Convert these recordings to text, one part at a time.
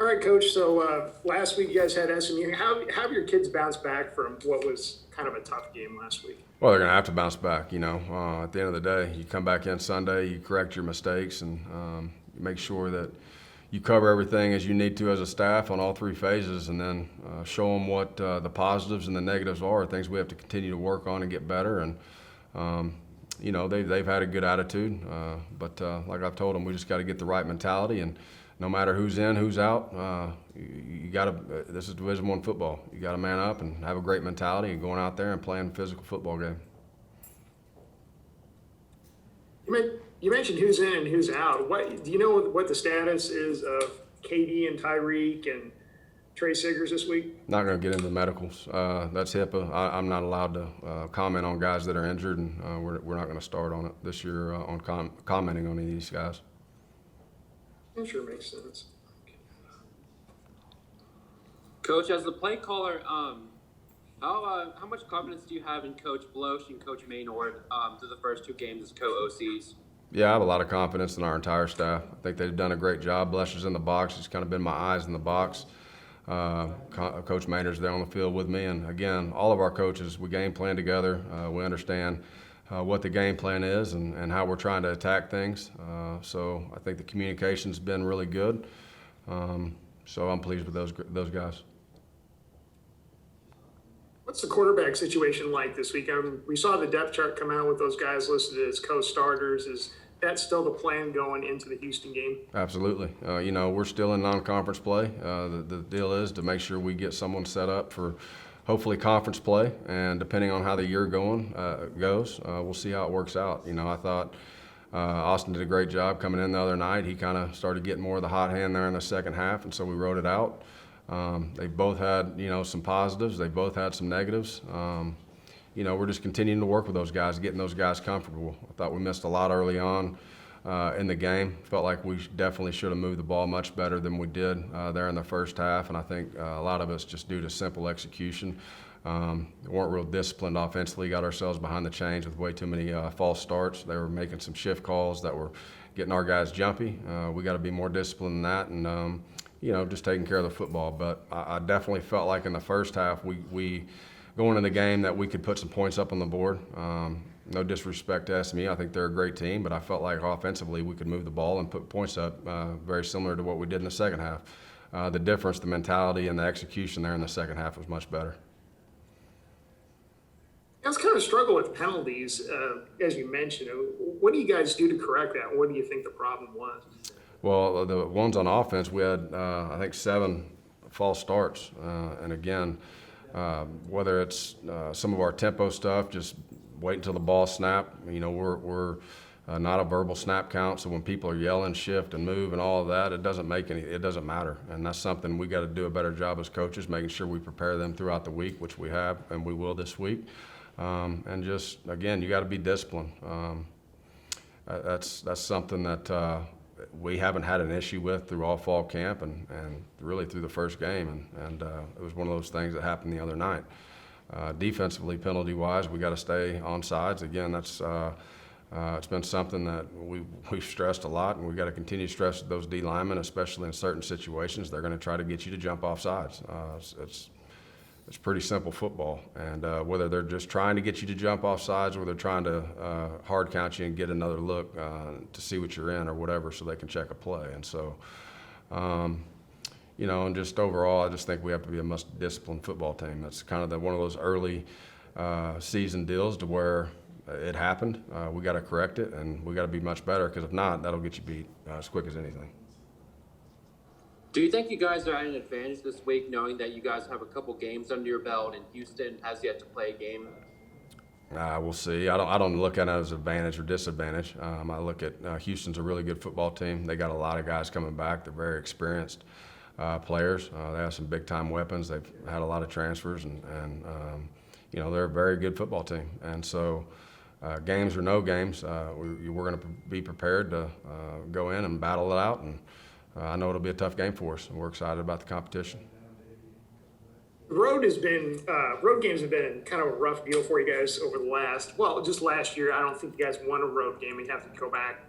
All right, Coach. So last week you guys had SMU. How have your kids bounced back from what was kind of a tough game last week? Well, they're going to have to bounce back. At the end of the day, you come back in Sunday, you correct your mistakes, and you make sure that you cover everything as you need to as a staff on all three phases, and then show them what the positives and the negatives are, things we have to continue to work on and get better. And they've had a good attitude, but like I've told them, we just got to get the right mentality. And no matter who's in, who's out, you got to. This is Division I football. You got to man up and have a great mentality and going out there and playing a physical football game. You mentioned who's in and who's out. Do you know what the status is of KD and Tyreek and Trey Siggers this week? Not going to get into the medicals. That's HIPAA. I'm not allowed to comment on guys that are injured, and we're not going to start on it this year on commenting on any of these guys. That sure makes sense. Coach, as the play caller, how much confidence do you have in Coach Bloch and Coach Maynard through the first two games as co-OCs? Yeah, I have a lot of confidence in our entire staff. I think they've done a great job. Blesh is in the box. He's kind of been my eyes in the box. Coach Maynard's there on the field with me. And, again, all of our coaches, we game plan together. We understand what the game plan is and how we're trying to attack things. So I think the communication's been really good. So I'm pleased with those guys. What's the quarterback situation like this week? We saw the depth chart come out with those guys listed as co-starters. Is that still the plan going into the Houston game? Absolutely. We're still in non-conference play. The deal is to make sure we get someone set up for hopefully conference play, and depending on how the year goes, we'll see how it works out. I thought Austin did a great job coming in the other night. He kind of started getting more of the hot hand there in the second half, and so we wrote it out. They both had, some positives. They both had some negatives. We're just continuing to work with those guys, getting those guys comfortable. I thought we missed a lot early on in the game. Felt like we definitely should have moved the ball much better than we did there in the first half, and I think a lot of it's just due to simple execution. We weren't real disciplined offensively, got ourselves behind the chains with way too many false starts. They were making some shift calls that were getting our guys jumpy. We got to be more disciplined than that, and just taking care of the football. But I definitely felt like in the first half we going in the game that we could put some points up on the board. No disrespect to SMU, I think they're a great team, but I felt like offensively we could move the ball and put points up very similar to what we did in the second half. The difference, the mentality, and the execution there in the second half was much better. You guys kind of struggle with penalties, as you mentioned. What do you guys do to correct that? What do you think the problem was? Well, the ones on offense, we had, I think, 7 false starts. And again, whether it's some of our tempo stuff, just wait until the ball snap. We're not a verbal snap count, so when people are yelling, shift, and move, and all of that, it doesn't matter. And that's something we got to do a better job as coaches, making sure we prepare them throughout the week, which we have, and we will this week. And just, again, you got to be disciplined. That's something that we haven't had an issue with through all fall camp and really through the first game. And it was one of those things that happened the other night. Defensively, penalty-wise, we got to stay on sides. Again, that's it's been something that we've stressed a lot, and we've got to continue to stress those D linemen, especially in certain situations. They're going to try to get you to jump off sides. It's pretty simple football, and whether they're just trying to get you to jump off sides or they're trying to hard count you and get another look to see what you're in or whatever so they can check a play. And so, and just overall, I just think we have to be a disciplined football team. That's kind of one of those early season deals to where it happened. We got to correct it, and we got to be much better, because if not, that'll get you beat as quick as anything. Do you think you guys are at an advantage this week, knowing that you guys have a couple games under your belt and Houston has yet to play a game? We'll see. I don't look at it as advantage or disadvantage. I look at Houston's a really good football team. They got a lot of guys coming back. They're very experienced players. They have some big-time weapons. They've had a lot of transfers, and they're a very good football team. And so games or no games, we're going to be prepared to go in and battle it out. And I know it'll be a tough game for us, and we're excited about the competition. Road games have been kind of a rough deal for you guys over just last year. I don't think you guys won a road game. You'd have to go back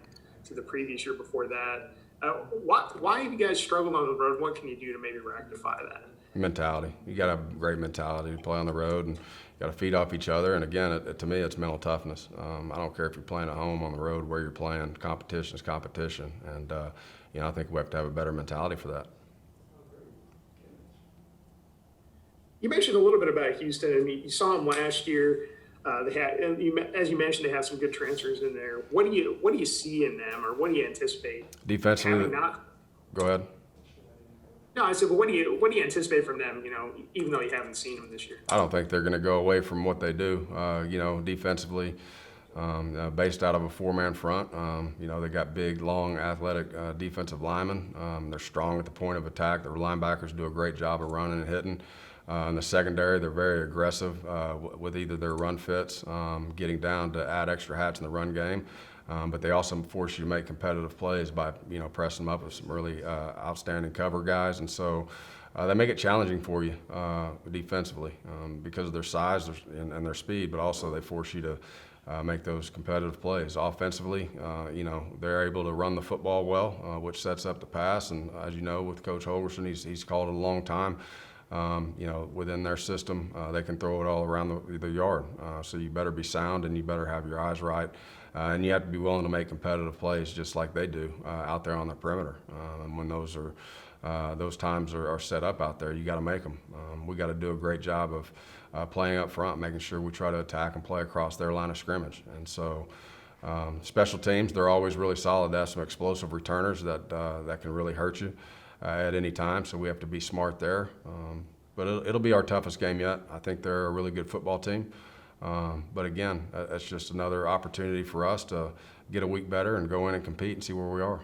to the previous year before that. Why have you guys struggled on the road? What can you do to maybe rectify that? Mentality. You got to have a great mentality to play on the road, and you got to feed off each other. And again, to me, it's mental toughness. I don't care if you're playing at home, on the road, where you're playing. Competition is competition, and I think we have to have a better mentality for that. You mentioned a little bit about Houston. I mean, you saw them last year. They had, as you mentioned, they have some good transfers in there. What do you see in them, or what do you anticipate? Defensively, go ahead. No, I said, but what do you anticipate from them? Even though you haven't seen them this year. I don't think they're going to go away from what they do. Defensively, based out of a four-man front. They got big, long, athletic defensive linemen. They're strong at the point of attack. Their linebackers do a great job of running and hitting. In the secondary, they're very aggressive with either their run fits, getting down to add extra hats in the run game. But they also force you to make competitive plays by, pressing them up with some really outstanding cover guys. And so they make it challenging for you defensively because of their size and their speed, but also they force you to make those competitive plays. Offensively, they're able to run the football well, which sets up the pass. And as you know, with Coach Holgerson, he's called it a long time. Within their system, they can throw it all around the yard. So you better be sound and you better have your eyes right. And you have to be willing to make competitive plays just like they do out there on the perimeter. And when those times are set up out there, you got to make them. We got to do a great job of playing up front, making sure we try to attack and play across their line of scrimmage. And so special teams, they're always really solid. They have some explosive returners that can really hurt you at any time, so we have to be smart there. But it'll be our toughest game yet. I think they're a really good football team. But again, that's just another opportunity for us to get a week better and go in and compete and see where we are.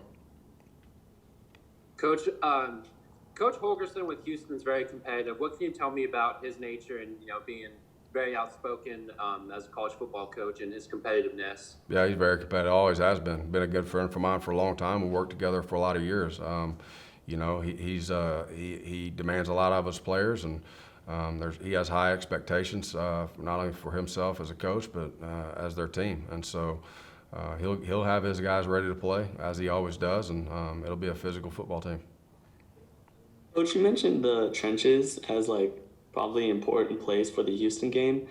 Coach Holgerson with Houston is very competitive. What can you tell me about his nature and being very outspoken as a college football coach and his competitiveness? Yeah, he's very competitive. Always has been. Been a good friend of mine for a long time. We worked together for a lot of years. He demands a lot of his players, and he has high expectations, not only for himself as a coach, but as their team. And so he'll have his guys ready to play, as he always does, and it'll be a physical football team. Coach, you mentioned the trenches as probably an important place for the Houston game.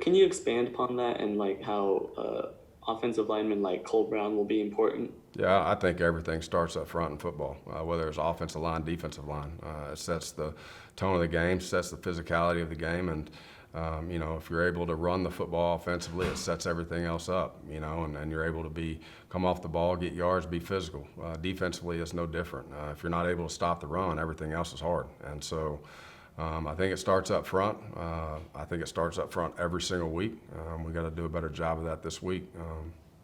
Can you expand upon that and how offensive lineman like Cole Brown will be important? Yeah, I think everything starts up front in football, whether it's offensive line, defensive line. It sets the tone of the game, sets the physicality of the game, and if you're able to run the football offensively, it sets everything else up, and you're able to come off the ball, get yards, be physical. Defensively, it's no different. If you're not able to stop the run, everything else is hard. And so I think it starts up front. I think it starts up front every single week. We got to do a better job of that this week.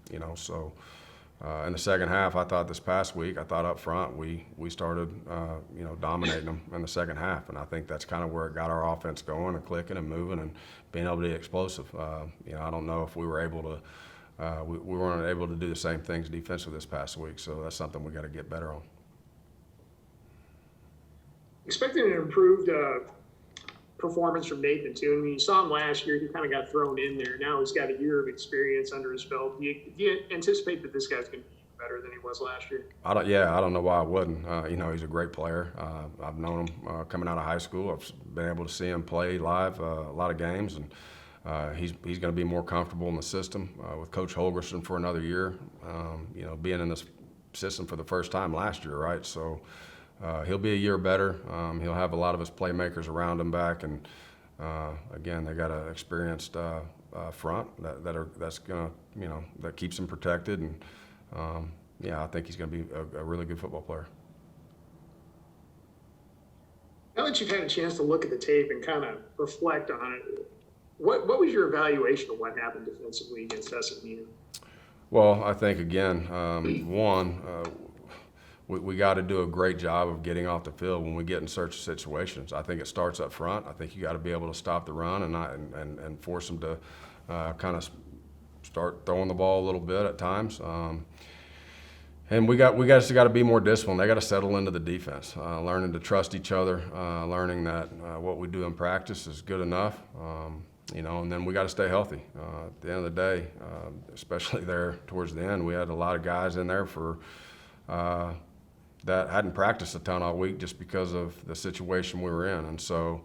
In the second half, I thought this past week, up front, we started, dominating them in the second half. And I think that's kind of where it got our offense going and clicking and moving and being able to be explosive. I don't know if we were able to, we weren't able to do the same things defensively this past week. So that's something we got to get better on. Expecting an improved performance from Nathan too. I mean, you saw him last year; he kind of got thrown in there. Now he's got a year of experience under his belt. Do you anticipate that this guy's going to be better than he was last year? I don't know why I wouldn't. He's a great player. I've known him coming out of high school. I've been able to see him play live a lot of games, and he's going to be more comfortable in the system with Coach Holgerson for another year. Being in this system for the first time last year, right? So. He'll be a year better. He'll have a lot of his playmakers around him back, and again, they got an experienced front that keeps him protected, and I think he's going to be a really good football player. Now that you've had a chance to look at the tape and kind of reflect on it, what was your evaluation of what happened defensively against SMU? Well, I think again, we got to do a great job of getting off the field when we get in search of situations. I think it starts up front. I think you got to be able to stop the run and force them to kind of start throwing the ball a little bit at times. And we got to be more disciplined. They got to settle into the defense, learning to trust each other, learning that what we do in practice is good enough. And then we got to stay healthy. At the end of the day, especially there towards the end, we had a lot of guys in there for that hadn't practiced a ton all week just because of the situation we were in. And so,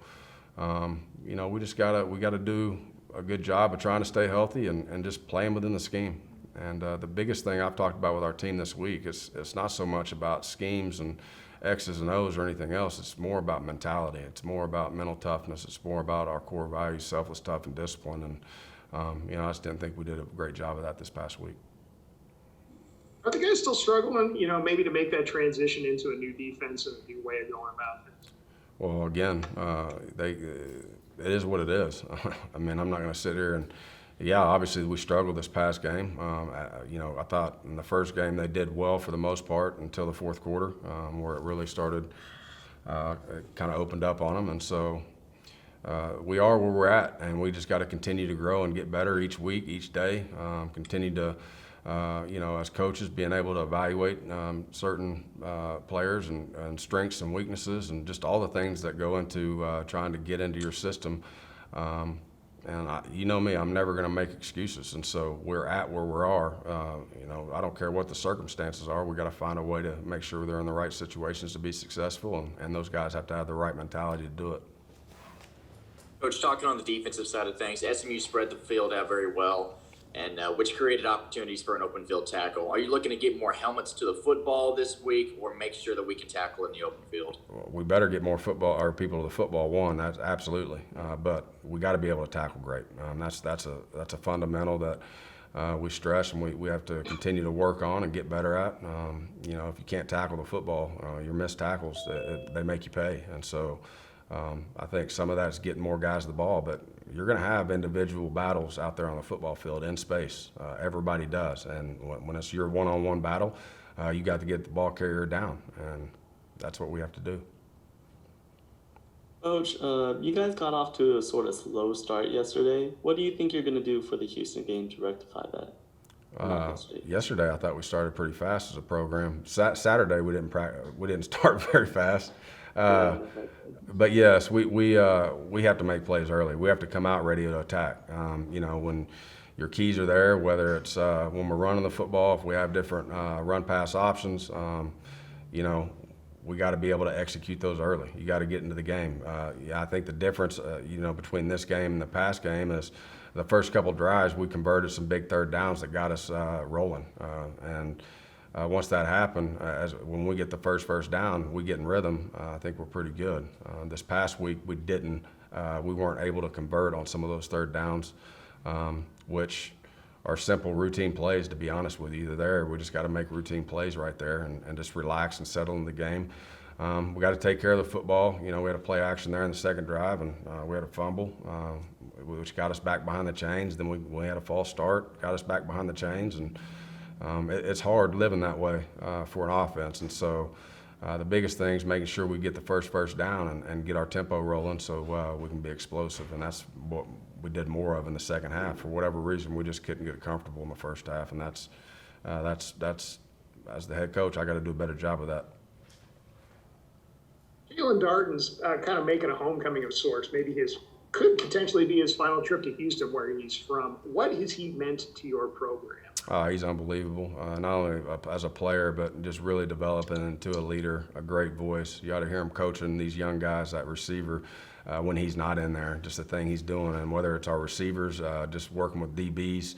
you know, we gotta do a good job of trying to stay healthy and just playing within the scheme. And the biggest thing I've talked about with our team this week is it's not so much about schemes and X's and O's or anything else. It's more about mentality. It's more about mental toughness. It's more about our core values, selfless, tough, and discipline. And you know, I just didn't think we did a great job of that this past week. Are the guys still struggling, you know, maybe to make that transition into a new defense and a new way of going about things? Well, again, it is what it is. I mean, I'm not going to sit here and, yeah, obviously we struggled this past game. You know, I thought in the first game they did well for the most part until the fourth quarter, where it really started, it kind of opened up on them. And so we are where we're at, and we just got to continue to grow and get better each week, each day. Continue to, you know, as coaches, being able to evaluate certain players and strengths and weaknesses and just all the things that go into trying to get into your system. And you know me, I'm never going to make excuses. And so we're at where we are. You know, I don't care what the circumstances are. We got to find a way to make sure they're in the right situations to be successful, and those guys have to have the right mentality to do it. Coach, talking on the defensive side of things, SMU spread the field out very well, and which created opportunities for an open field tackle. Are you looking to get more helmets to the football this week, or make sure that we can tackle in the open field? Well, we better get more football or people to the football. One, that's absolutely, but we got to be able to tackle great. That's a fundamental that we stress and we have to continue to work on and get better at. You know, if you can't tackle the football, your missed tackles they make you pay, and so. I think some of that's getting more guys the ball, but you're going to have individual battles out there on the football field in space. Everybody does, and when it's your one-on-one battle, you got to get the ball carrier down, and that's what we have to do. Coach, you guys got off to a sort of slow start yesterday. What do you think you're going to do for the Houston game to rectify that? Yesterday, I thought we started pretty fast as a program. Saturday, we didn't start very fast. But yes, we have to make plays early. We have to come out ready to attack. You know, when your keys are there, whether it's when we're running the football, if we have different run pass options, you know, we got to be able to execute those early. You got to get into the game. Yeah, I think the difference, you know, between this game and the past game is the first couple drives we converted some big third downs that got us rolling, and. Once that happened, when we get the first down, we get in rhythm. I think we're pretty good. This past week, we weren't able to convert on some of those third downs, which are simple routine plays, to be honest with you. They're there. We just got to make routine plays right there and just relax and settle in the game. We got to take care of the football. You know, we had a play action there in the second drive, and we had a fumble, which got us back behind the chains. Then we had a false start, got us back behind the chains, and it's hard living that way for an offense, and so the biggest thing is making sure we get the first down and get our tempo rolling so we can be explosive, and that's what we did more of in the second half. For whatever reason, we just couldn't get comfortable in the first half, and that's as the head coach, I got to do a better job of that. Jalen Darden's kind of making a homecoming of sorts. Maybe could potentially be his final trip to Houston, where he's from. What has he meant to your program? He's unbelievable, not only as a player, but just really developing into a leader, a great voice. You ought to hear him coaching these young guys, that receiver, when he's not in there, just the thing he's doing. And whether it's our receivers, just working with DBs,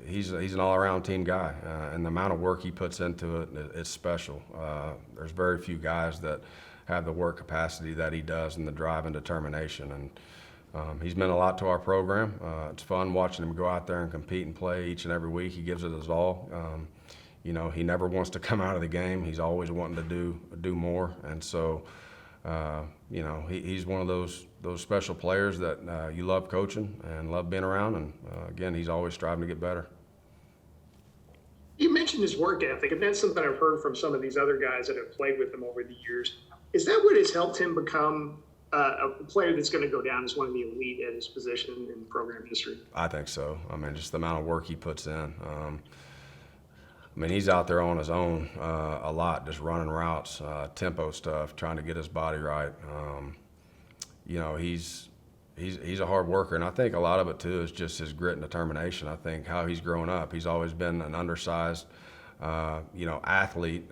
he's an all-around team guy. And the amount of work he puts into it, it's special. There's very few guys that have the work capacity that he does and the drive and determination. And he's meant a lot to our program. It's fun watching him go out there and compete and play each and every week. He gives it his all. You know, he never wants to come out of the game. He's always wanting to do more. And so, you know, he's one of those special players that you love coaching and love being around. And again, he's always striving to get better. You mentioned his work ethic, and that's something I've heard from some of these other guys that have played with him over the years. Is that what has helped him become a player that's going to go down as one of the elite at his position in program history? I think so. I mean, just the amount of work he puts in. I mean, he's out there on his own a lot, just running routes, tempo stuff, trying to get his body right. You know, he's a hard worker, and I think a lot of it too is just his grit and determination. I think how he's grown up, he's always been an undersized, you know, athlete.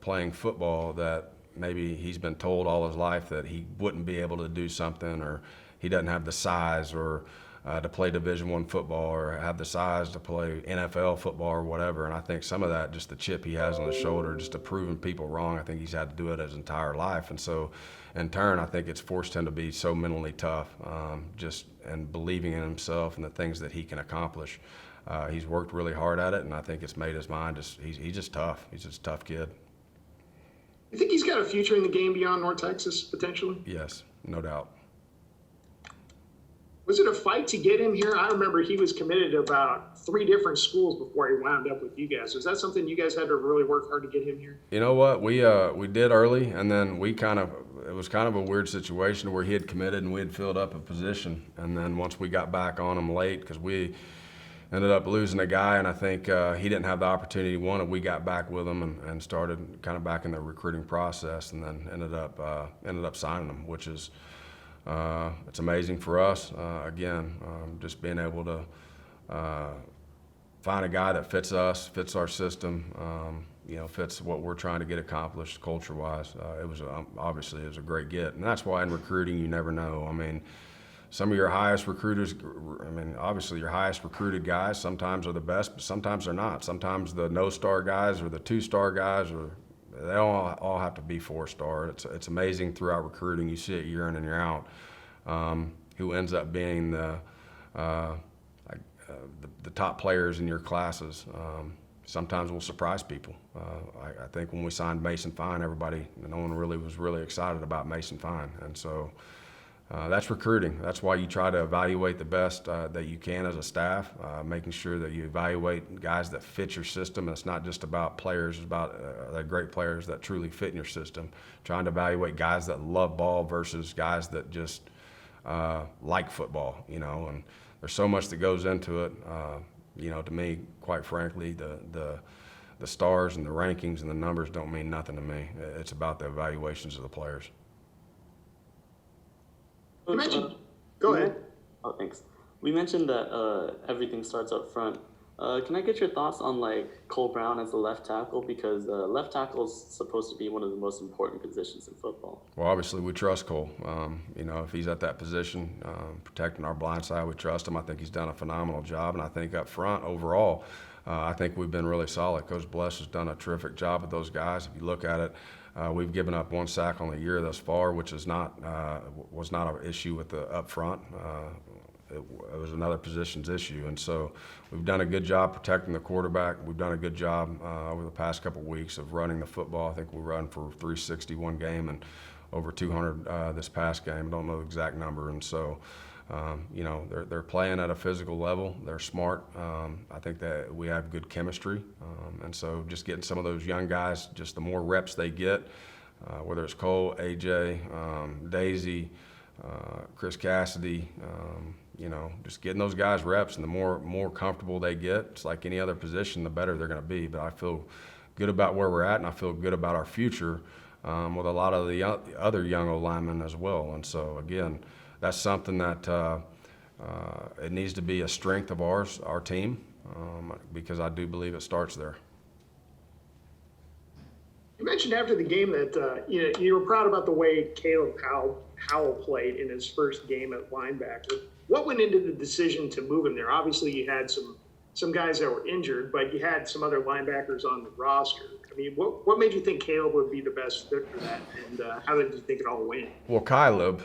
playing football that maybe he's been told all his life that he wouldn't be able to do something, or he doesn't have the size or to play Division I football, or have the size to play NFL football or whatever. And I think some of that, just the chip he has on his shoulder, just to proving people wrong, I think he's had to do it his entire life. And so in turn, I think it's forced him to be so mentally tough, and believing in himself and the things that he can accomplish. He's worked really hard at it, and I think it's made his mind he's just tough. He's just a tough kid. You think he's got a future in the game beyond North Texas, potentially? Yes, no doubt. Was it a fight to get him here? I remember he was committed to about 3 different schools before he wound up with you guys. Was that something you guys had to really work hard to get him here? You know what? We did early, and then it was kind of a weird situation where he had committed and we had filled up a position. And then once we got back on him late, because we ended up losing a guy, and I think he didn't have the opportunity he wanted, we got back with him and started kind of back in the recruiting process, and then ended up signing him, which is it's amazing for us. Again, just being able to find a guy that fits us, fits our system, fits what we're trying to get accomplished culture-wise. Obviously it was a great get, and that's why in recruiting you never know. I mean, some of your highest recruiters, obviously your highest recruited guys sometimes are the best, but sometimes they're not. Sometimes the no-star guys or the 2-star guys, they all have to be 4-star. It's amazing throughout recruiting. You see it year in and year out. Who ends up being the top players in your classes. Sometimes will surprise people. I think when we signed Mason Fine, no one really was excited about Mason Fine, and so. That's recruiting. That's why you try to evaluate the best that you can as a staff, making sure that you evaluate guys that fit your system. It's not just about players, it's about the great players that truly fit in your system. Trying to evaluate guys that love ball versus guys that just like football, and there's so much that goes into it. To me, quite frankly, the stars and the rankings and the numbers don't mean nothing to me. It's about the evaluations of the players. You mentioned. Go ahead. Oh, thanks. We mentioned that everything starts up front. Can I get your thoughts on Cole Brown as the left tackle, because left tackle is supposed to be one of the most important positions in football? Well, obviously we trust Cole. If he's at that position, protecting our blind side, we trust him. I think he's done a phenomenal job, and I think up front overall, I think we've been really solid. Coach Bless has done a terrific job with those guys. If you look at it. We've given up 1 sack on the year thus far, which was not an issue with the up front. It was another position's issue, and so we've done a good job protecting the quarterback. We've done a good job over the past couple of weeks of running the football. I think we run for 360 one game and over 200 this past game. I don't know the exact number, and so. They're playing at a physical level. They're smart. I think that we have good chemistry. And so just getting some of those young guys, just the more reps they get, whether it's Cole, AJ, Daisy, Chris Cassidy, just getting those guys reps, and the more comfortable they get, it's like any other position, the better they're going to be. But I feel good about where we're at, and I feel good about our future with a lot of the other young O-linemen as well. And so, again, that's something that it needs to be a strength of our team, because I do believe it starts there. You mentioned after the game that you were proud about the way Caleb Howell played in his first game at linebacker. What went into the decision to move him there? Obviously, you had some guys that were injured, but you had some other linebackers on the roster. I mean, what made you think Caleb would be the best fit for that, and how did you think it all went? Well, Caleb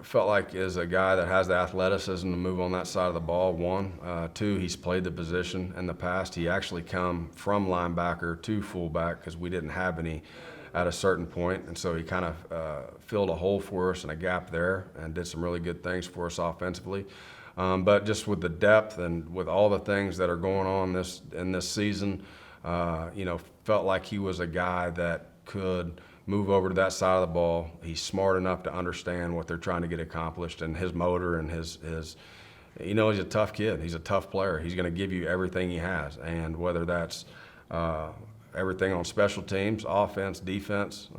felt like is a guy that has the athleticism to move on that side of the ball, 1. 2, he's played the position in the past. He actually come from linebacker to fullback because we didn't have any at a certain point, and so he kind of filled a hole for us and a gap there and did some really good things for us offensively. But just with the depth and with all the things that are going on in this season, felt like he was a guy that could move over to that side of the ball. He's smart enough to understand what they're trying to get accomplished, and his motor and his he's a tough kid. He's a tough player. He's going to give you everything he has, and whether that's everything on special teams, offense, defense,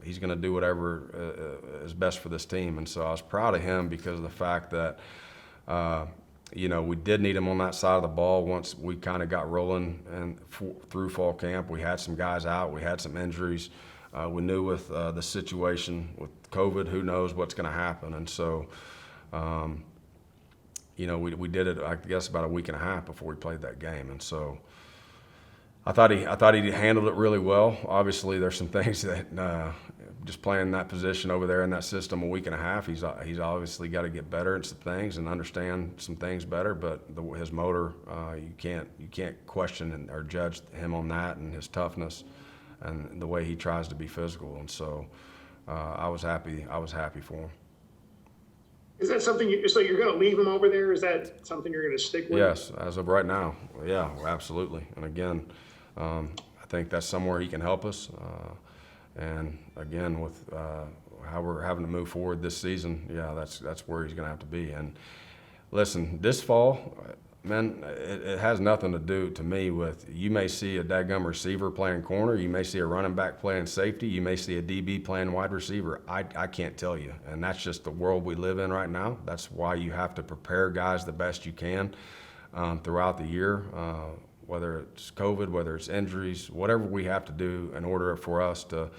he's going to do whatever is best for this team. And so I was proud of him because of the fact that we did need him on that side of the ball once we kind of got rolling and through fall camp. We had some guys out. We had some injuries. We knew with the situation with COVID, who knows what's going to happen. And so, we did it, I guess, about a week and a half before we played that game. And so I thought he handled it really well. Obviously, there's some things that just playing that position over there in that system a week and a half, he's obviously got to get better at some things and understand some things better. But his motor, you can't question or judge him on that, and his toughness and the way he tries to be physical. And so I was happy for him. Is that something so you're going to leave him over there? Is that something you're going to stick with? Yes, as of right now, yeah, absolutely. And again, I think that's somewhere he can help us. And again, with how we're having to move forward this season, yeah, that's where he's going to have to be. And listen, this fall, man, it has nothing to do to me with, you may see a dadgum receiver playing corner, you may see a running back playing safety, you may see a DB playing wide receiver. I can't tell you. And that's just the world we live in right now. That's why you have to prepare guys the best you can throughout the year. Whether it's COVID, whether it's injuries, whatever we have to do in order for us to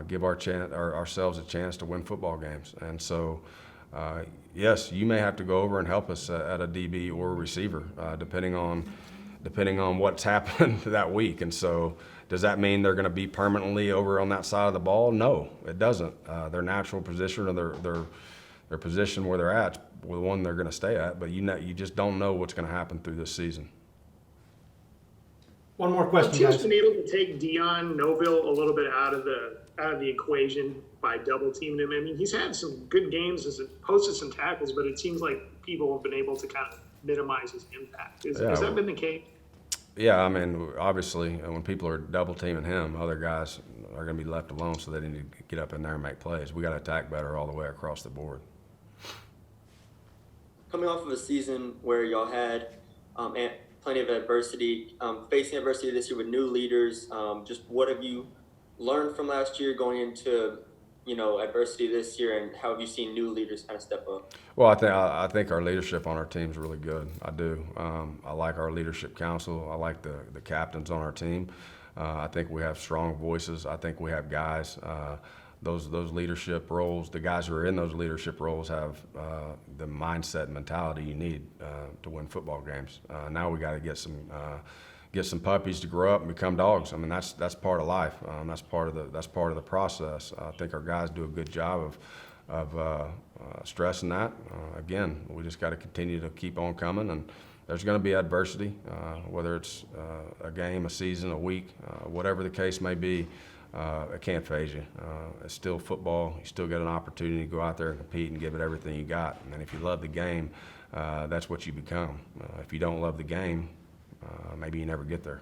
give ourselves a chance to win football games. And so, yes, you may have to go over and help us at a DB or a receiver, depending on what's happened that week. And so, does that mean they're going to be permanently over on that side of the ball? No, it doesn't. Their natural position or their position where they're at, the one they're going to stay at. But you just don't know what's going to happen through this season. One more question, Team's guys. been able to take Dion Noville a little bit out of the equation by double teaming him. I mean, he's had some good games, posted some tackles, but it seems like people have been able to kind of minimize his impact. Has that been the case? Yeah, I mean, obviously, when people are double teaming him, other guys are going to be left alone, so they need to get up in there and make plays. We got to attack better all the way across the board. Coming off of a season where y'all had plenty of adversity, facing adversity this year with new leaders, just what have you learned from last year going into adversity this year, and how have you seen new leaders kind of step up? Well, I think our leadership on our team is really good. I do. I like our leadership council. I like the captains on our team. I think we have strong voices. I think we have guys. Those leadership roles, the guys who are in those leadership roles have the mindset and mentality you need to win football games. Now we got to get some puppies to grow up and become dogs. I mean, that's part of life. That's part of the process. I think our guys do a good job of stressing that. Again, we just got to continue to keep on coming, and there's going to be adversity, whether it's a game, a season, a week, whatever the case may be. It can't phase you. It's still football. You still get an opportunity to go out there and compete and give it everything you got. And if you love the game, that's what you become. If you don't love the game, maybe you never get there.